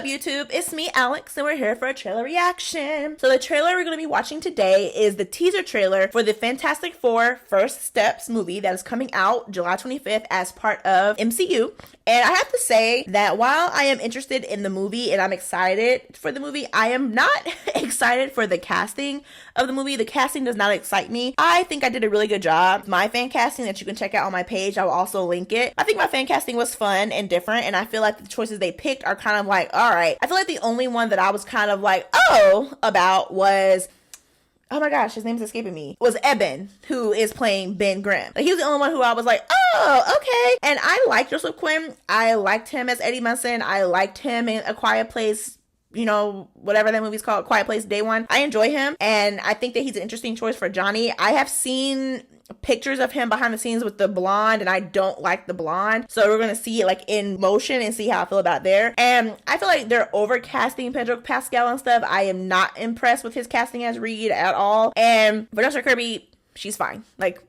YouTube? It's me, Alex, and we're here for a trailer reaction. So the trailer we're going to be watching today is the teaser trailer for the Fantastic Four First Steps movie that is coming out July 25th as part of MCU. And I have to say that while I am interested in the movie and I'm excited for the movie, I am not excited for the casting of the movie. The casting does not excite me. I think I did a really good job. My fan casting that you can check out on my page, I will also link it. I think my fan casting was fun and different, and I feel like the choices they picked are kind of like, all right. I feel like the only one that I was kind of like, oh, about was, oh my gosh, his name's escaping me, was Eben, who is playing Ben Grimm. Like, he was the only one who I was like, oh, okay. And I like Joseph Quinn. I liked him as Eddie Munson. I liked him in A Quiet Place, you know, whatever that movie's called, Quiet Place Day One. I enjoy him, and I think that he's an interesting choice for Johnny. I have seen pictures of him behind the scenes with the blonde, and I don't like the blonde, so we're gonna see it like in motion and see how I feel about it there. And I feel like they're overcasting Pedro Pascal and stuff. I am not impressed with his casting as Reed at all, and Vanessa Kirby, she's fine, like,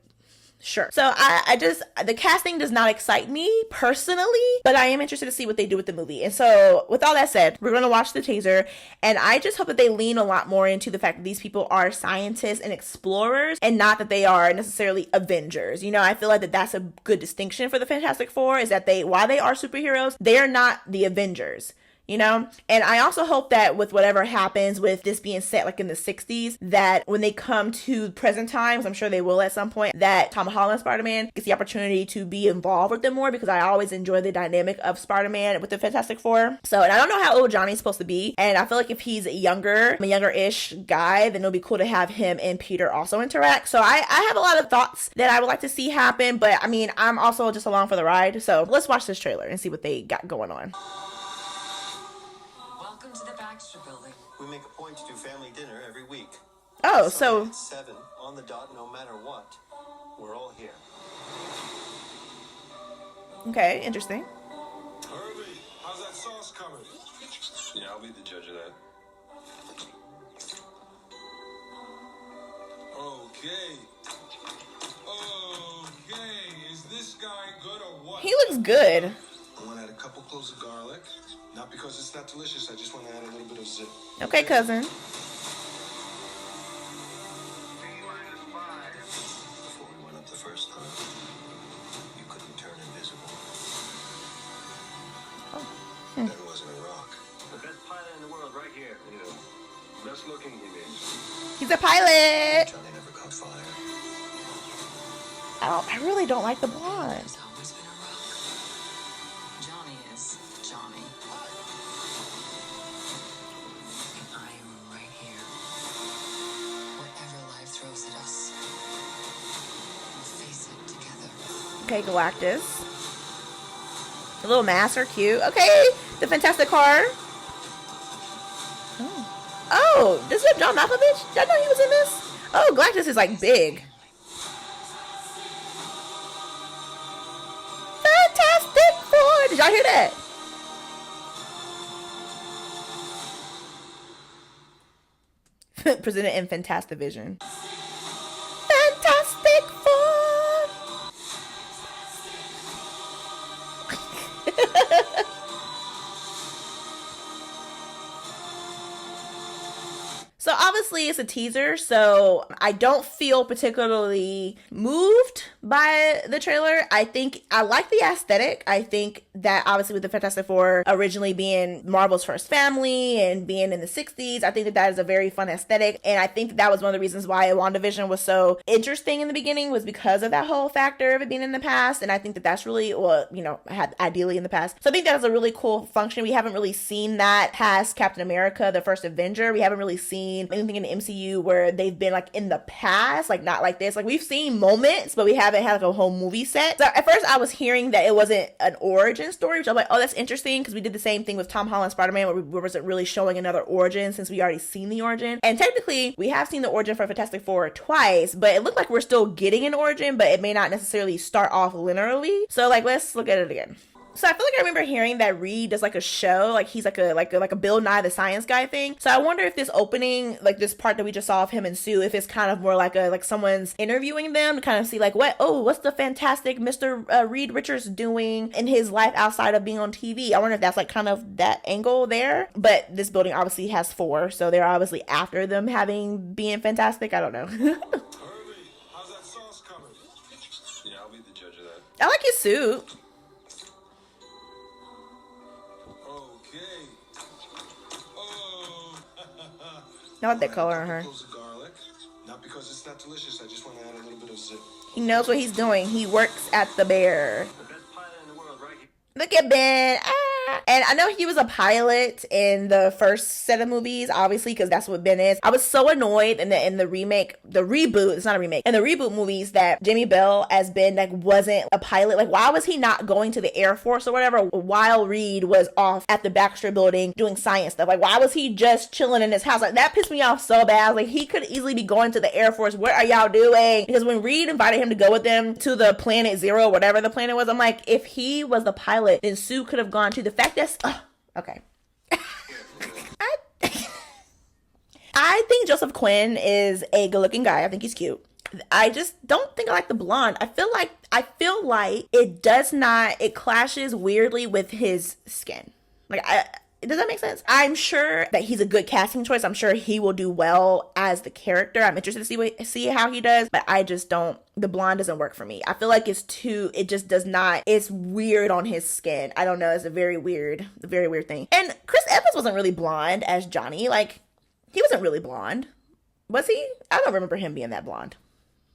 sure. So I just, the casting does not excite me personally, but I am interested to see what they do with the movie. And so with all that said, we're going to watch the teaser, and I just hope that they lean a lot more into the fact that these people are scientists and explorers, and not that they are necessarily Avengers. You know, I feel like that's a good distinction for the Fantastic Four, is that while they are superheroes, they are not the Avengers. You know, and I also hope that with whatever happens with this being set like in the 60s, that when they come to present times, I'm sure they will at some point, that Tom Holland Spider-Man gets the opportunity to be involved with them more, because I always enjoy the dynamic of Spider-Man with the Fantastic Four. So, and I don't know how old Johnny's supposed to be, and I feel like if he's a younger-ish guy, then it'll be cool to have him and Peter also interact. So I have a lot of thoughts that I would like to see happen, but I mean, I'm also just along for the ride. So let's watch this trailer and see what they got going on. Building. We make a point to do family dinner every week. Oh, so at 7 on the dot, no matter what. We're all here. Okay, interesting. Harvey, how's that sauce coming? Yeah, I'll be the judge of that. Okay. Okay, is this guy good or what? He looks good. I want to add a couple cloves of garlic. Not because it's not delicious, I just want to add a little bit of zip. Okay, cousin. Before we went up the first time, you couldn't turn invisible. Oh. That wasn't a rock. The best pilot in the world right here. You know, best looking he is. He's a pilot. Johnny never caught fire. I really don't like the blonde. There's always been a rock. Johnny is Johnny. And I am right here. Whatever life throws at us, we'll face it together. Okay, Galactus. The little masks are cute. Okay, the Fantastic Car. Oh, this is John Malkovich? Did I know he was in this? Oh, Galactus is like big. Fantastic Four. Did y'all hear that? Presented in Fantastivision. Fantastic Four. So obviously it's a teaser, so I don't feel particularly moved by the trailer. I think I like the aesthetic. I think that obviously with the Fantastic Four originally being Marvel's first family and being in the 60s, I think that is a very fun aesthetic. And I think that was one of the reasons why WandaVision was so interesting in the beginning, was because of that whole factor of it being in the past. And I think that that's really, well, you know, had ideally in the past. So I think that is a really cool function. We haven't really seen that past Captain America, the first Avenger. We haven't really seen anything in the MCU where they've been like in the past, like not like this. Like we've seen moments, but we haven't had like a whole movie set. So at first I was hearing that it wasn't an origin story, which I'm like, oh, that's interesting, because we did the same thing with Tom Holland Spider-Man, where we wasn't really showing another origin since we already seen the origin. And technically we have seen the origin for Fantastic Four twice, but it looked like we're still getting an origin, but it may not necessarily start off linearly. So like, let's look at it again. So I feel like I remember hearing that Reed does like a show, like he's like a Bill Nye the Science Guy thing. So I wonder if this opening, like this part that we just saw of him and Sue, if it's kind of more like someone's interviewing them to kind of see like what's the fantastic Mr. Reed Richards doing in his life outside of being on TV. I wonder if that's like kind of that angle there. But this building obviously has 4, so they're obviously after them being fantastic. I don't know. Harvey, how's that sauce coming? Yeah, I'll be the judge of that. I like his suit. Okay. Oh. I like that color on her. Cloves of garlic. Not because it's not delicious. I just want to add a little bit of zip. He knows what he's doing. He works at the Bear. The best pilot in the world right here. Look at Ben. And I know he was a pilot in the first set of movies, obviously, because that's what Ben is. I was so annoyed in the remake, the reboot, it's not a remake, in the reboot movies that Jamie Bell as Ben like wasn't a pilot. Like, why was he not going to the Air Force or whatever while Reed was off at the Baxter building doing science stuff? Like, why was he just chilling in his house? Like, that pissed me off so bad. I was like, he could easily be going to the Air Force. What are y'all doing? Because when Reed invited him to go with them to the Planet Zero, whatever the planet was, I'm like, if he was the pilot, then Sue could have gone to. The fact that's okay. I think Joseph Quinn is a good-looking guy. I think he's cute. I just don't think I like the blonde. I feel like it clashes weirdly with his skin. Like, does that make sense? I'm sure that he's a good casting choice. I'm sure he will do well as the character. I'm interested to see how he does, but I just don't. The blonde doesn't work for me. I feel like it just does not. It's weird on his skin. I don't know. It's a very weird thing. And Chris Evans wasn't really blonde as Johnny. Like, he wasn't really blonde. Was he? I don't remember him being that blonde.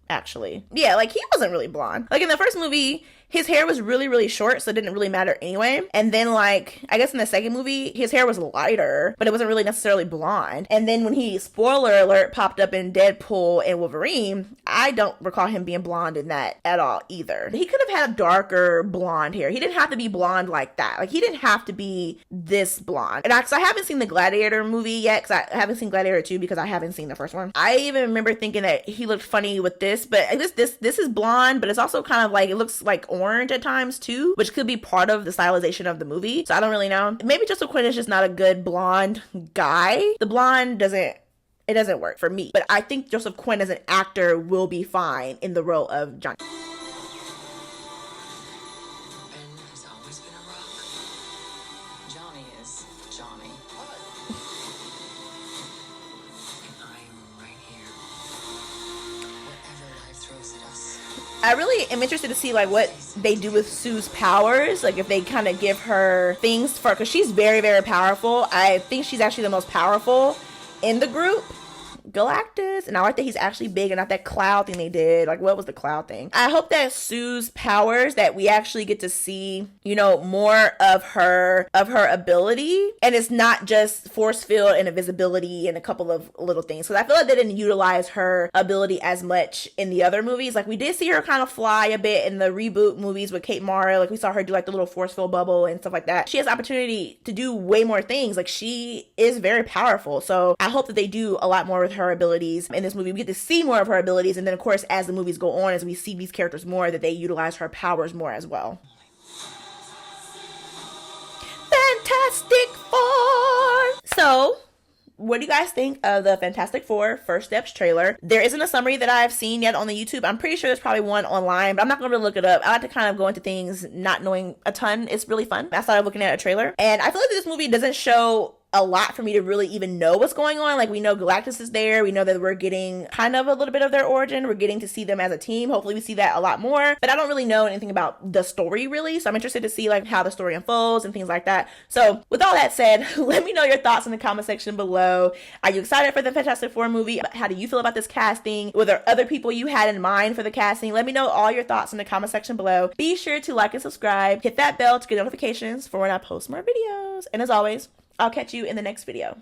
Actually. Yeah, like he wasn't really blonde. Like in the first movie, his hair was really, really short, so it didn't really matter anyway. And then like, I guess in the second movie, his hair was lighter, but it wasn't really necessarily blonde. And then when he, spoiler alert, popped up in Deadpool and Wolverine, I don't recall him being blonde in that at all either. He could have had darker blonde hair. He didn't have to be blonde like that. Like he didn't have to be this blonde. And I haven't seen the Gladiator movie yet, because I haven't seen Gladiator 2 because I haven't seen the first one. I even remember thinking that he looked funny with this, but this is blonde, but it's also kind of like, it looks like orange at times too, which could be part of the stylization of the movie. So I don't really know. Maybe Joseph Quinn is just not a good blonde guy. The blonde doesn't work for me. But I think Joseph Quinn as an actor will be fine in the role of Johnny. Ben has always been a rock. Johnny is Johnny. And I am right here. Whatever life throws at us. I really am interested to see like what they do with Sue's powers, like if they kind of give her things for, because she's very, very powerful. I think she's actually the most powerful in the group. Galactus. And I like that he's actually big and not that cloud thing they did. Like, what was the cloud thing? I hope that Sue's powers, that we actually get to see, more of her ability. And it's not just force field and invisibility and a couple of little things. Because I feel like they didn't utilize her ability as much in the other movies. Like, we did see her kind of fly a bit in the reboot movies with Kate Mara. Like, we saw her do like the little force field bubble and stuff like that. She has opportunity to do way more things. Like, she is very powerful. So I hope that they do a lot more with her abilities in this movie. We get to see more of her abilities, and then of course as the movies go on, as we see these characters more, that they utilize her powers more as well. Fantastic Four! So what do you guys think of the Fantastic Four First Steps trailer? There isn't a summary that I've seen yet on the YouTube. I'm pretty sure there's probably one online, but I'm not going to look it up. I like to kind of go into things not knowing a ton. It's really fun. I started looking at a trailer, and I feel like this movie doesn't show a lot for me to really even know what's going on. Like, we know Galactus is there. We know that we're getting kind of a little bit of their origin. We're getting to see them as a team. Hopefully we see that a lot more, but I don't really know anything about the story really. So I'm interested to see like how the story unfolds and things like that. So with all that said, let me know your thoughts in the comment section below. Are you excited for the Fantastic Four movie? How do you feel about this casting? Were there other people you had in mind for the casting? Let me know all your thoughts in the comment section below. Be sure to like and subscribe. Hit that bell to get notifications for when I post more videos. And as always, I'll catch you in the next video.